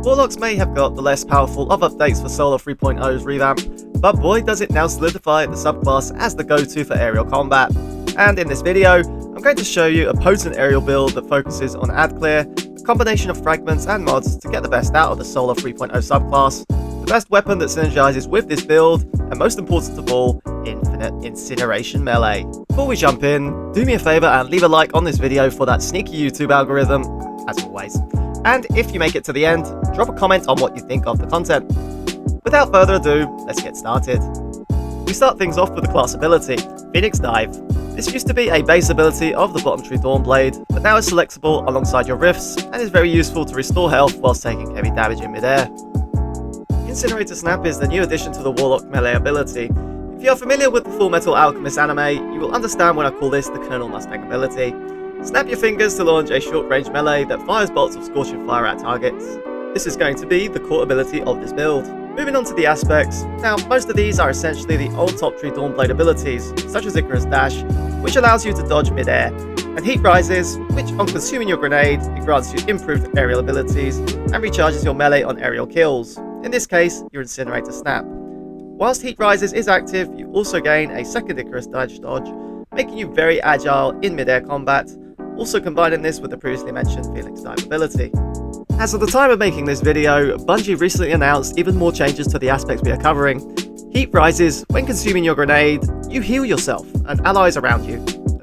Warlocks may have got the less powerful of updates for Solar 3.0's revamp, but boy does it now solidify the subclass as the go-to for aerial combat. And in this video, I'm going to show you a potent aerial build that focuses on ad clear, a combination of fragments and mods to get the best out of the Solar 3.0 subclass, the best weapon that synergizes with this build, and most important of all, infinite incineration melee. Before we jump in, do me a favour and leave a like on this video for that sneaky YouTube algorithm, as always. And if you make it to the end, drop a comment on what you think of the content. Without further ado, let's get started. We start things off with the class ability, Phoenix Dive. This used to be a base ability of the bottom tree Dawnblade, but now is selectable alongside your rifts and is very useful to restore health whilst taking heavy damage in midair. Incenerator Snap is the new addition to the Warlock melee ability. If you are familiar with the Full Metal Alchemist anime, you will understand when I call this the Colonel Mustang ability. Snap your fingers to launch a short-range melee that fires bolts of scorching fire at targets. This is going to be the core ability of this build. Moving on to the aspects, now most of these are essentially the old top tree Dawnblade abilities, such as Icarus Dash, which allows you to dodge mid-air, and Heat Rises, which on consuming your grenade, it grants you improved aerial abilities and recharges your melee on aerial kills, in this case, your Incenerator Snap. Whilst Heat Rises is active, you also gain a second Icarus Dash dodge, making you very agile in mid-air combat, also combining this with the previously mentioned Phoenix Dive ability. As of the time of making this video, Bungie recently announced even more changes to the aspects we are covering. Heat Rises, when consuming your grenade, you heal yourself and allies around you.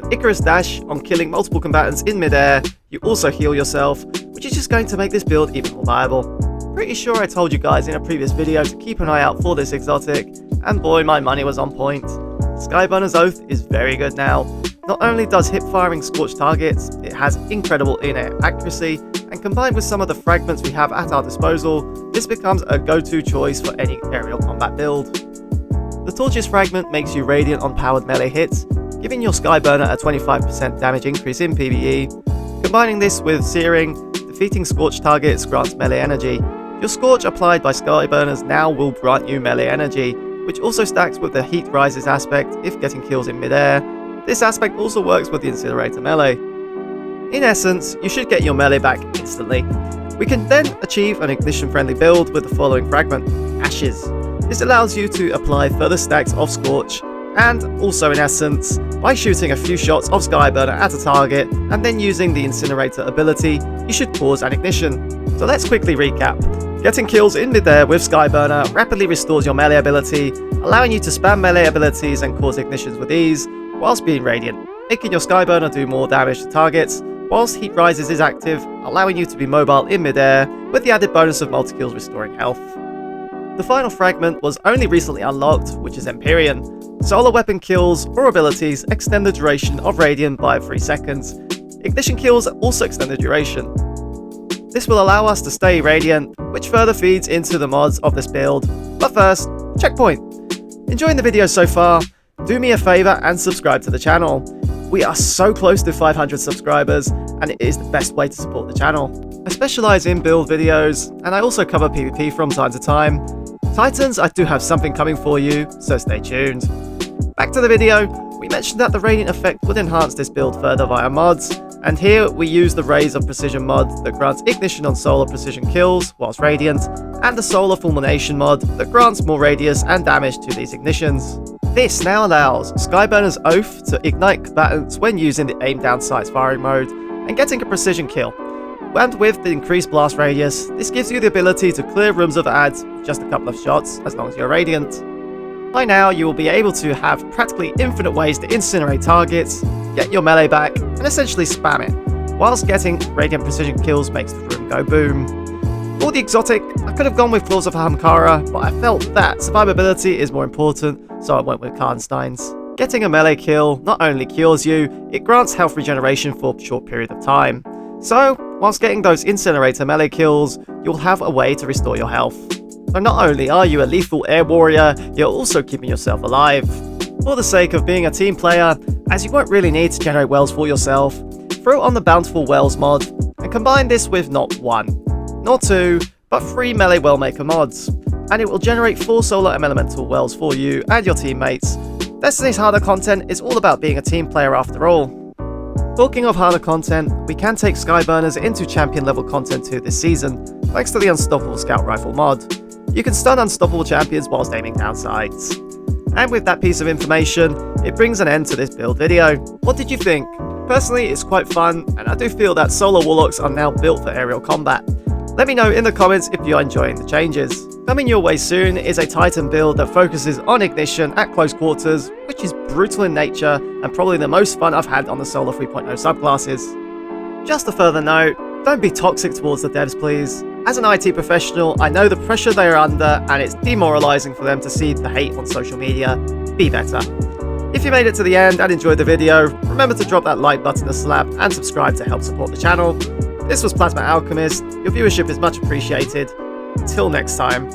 An Icarus Dash, on killing multiple combatants in midair, you also heal yourself, which is just going to make this build even more viable. Pretty sure I told you guys in a previous video to keep an eye out for this exotic, and boy my money was on point. Skyburner's Oath is very good now. Not only does hip-firing Scorch targets, it has incredible in-air accuracy, and combined with some of the fragments we have at our disposal, this becomes a go-to choice for any aerial combat build. The Torch's fragment makes you radiant on powered melee hits, giving your Skyburner a 25% damage increase in PvE. Combining this with Searing, defeating Scorch targets grants melee energy. Your Scorch applied by Skyburners now will grant you melee energy, which also stacks with the Heat Rises aspect if getting kills in midair. This aspect also works with the Incinerator melee. In essence, you should get your melee back instantly. We can then achieve an ignition-friendly build with the following fragment, Ashes. This allows you to apply further stacks of Scorch, and also in essence, by shooting a few shots of Skyburner at a target, and then using the Incinerator ability, you should cause an ignition. So let's quickly recap. Getting kills in midair with Skyburner rapidly restores your melee ability, allowing you to spam melee abilities and cause ignitions with ease, whilst being radiant, making your Skyburner do more damage to targets, whilst Heat Rises is active, allowing you to be mobile in midair, with the added bonus of multi-kills restoring health. The final fragment was only recently unlocked, which is Empyrean. Solar weapon kills or abilities extend the duration of Radiant by 3 seconds. Ignition kills also extend the duration. This will allow us to stay radiant, which further feeds into the mods of this build. But first, checkpoint! Enjoying the video so far? Do me a favour and subscribe to the channel. We are so close to 500 subscribers, and it is the best way to support the channel. I specialise in build videos, and I also cover PvP from time to time. Titans, I do have something coming for you, so stay tuned. Back to the video, we mentioned that the Radiant effect would enhance this build further via mods, and here we use the Rays of Precision mod that grants ignition on solar precision kills whilst radiant, and the Solar Fulmination mod that grants more radius and damage to these ignitions. This now allows Skyburner's Oath to ignite combatants when using the aim down sights firing mode and getting a precision kill. And with the increased blast radius, this gives you the ability to clear rooms of ads with just a couple of shots as long as you're radiant. By now, you will be able to have practically infinite ways to incinerate targets, get your melee back, and essentially spam it, whilst getting radiant precision kills makes the room go boom. For the exotic, I could have gone with Claws of Hamkara, but I felt that survivability is more important, so I went with Karnstein's. Getting a melee kill not only cures you, it grants health regeneration for a short period of time. So, whilst getting those Incinerator melee kills, you'll have a way to restore your health. So not only are you a lethal air warrior, you're also keeping yourself alive. For the sake of being a team player, as you won't really need to generate wells for yourself, throw on the Bountiful Wells mod, and combine this with not 1, not 2, but 3 melee Wellmaker mods, and it will generate 4 solar and elemental wells for you and your teammates. Destiny's harder content is all about being a team player after all. Talking of harder content, we can take Skyburners into champion level content 2 this season. thanks to the Unstoppable Scout Rifle mod. You can stun unstoppable champions whilst aiming down sights. And with that piece of information, it brings an end to this build video. What did you think? Personally, it's quite fun, and I do feel that Solar Warlocks are now built for aerial combat. Let me know in the comments if you're enjoying the changes. Coming your way soon is a Titan build that focuses on ignition at close quarters, which is brutal in nature and probably the most fun I've had on the Solar 3.0 subclasses. Just a further note, don't be toxic towards the devs please. As an IT professional, I know the pressure they are under and it's demoralizing for them to see the hate on social media. Be better. If you made it to the end and enjoyed the video, remember to drop that like button a slap and subscribe to help support the channel. This was Plasma Alchemist, your viewership is much appreciated. Until next time.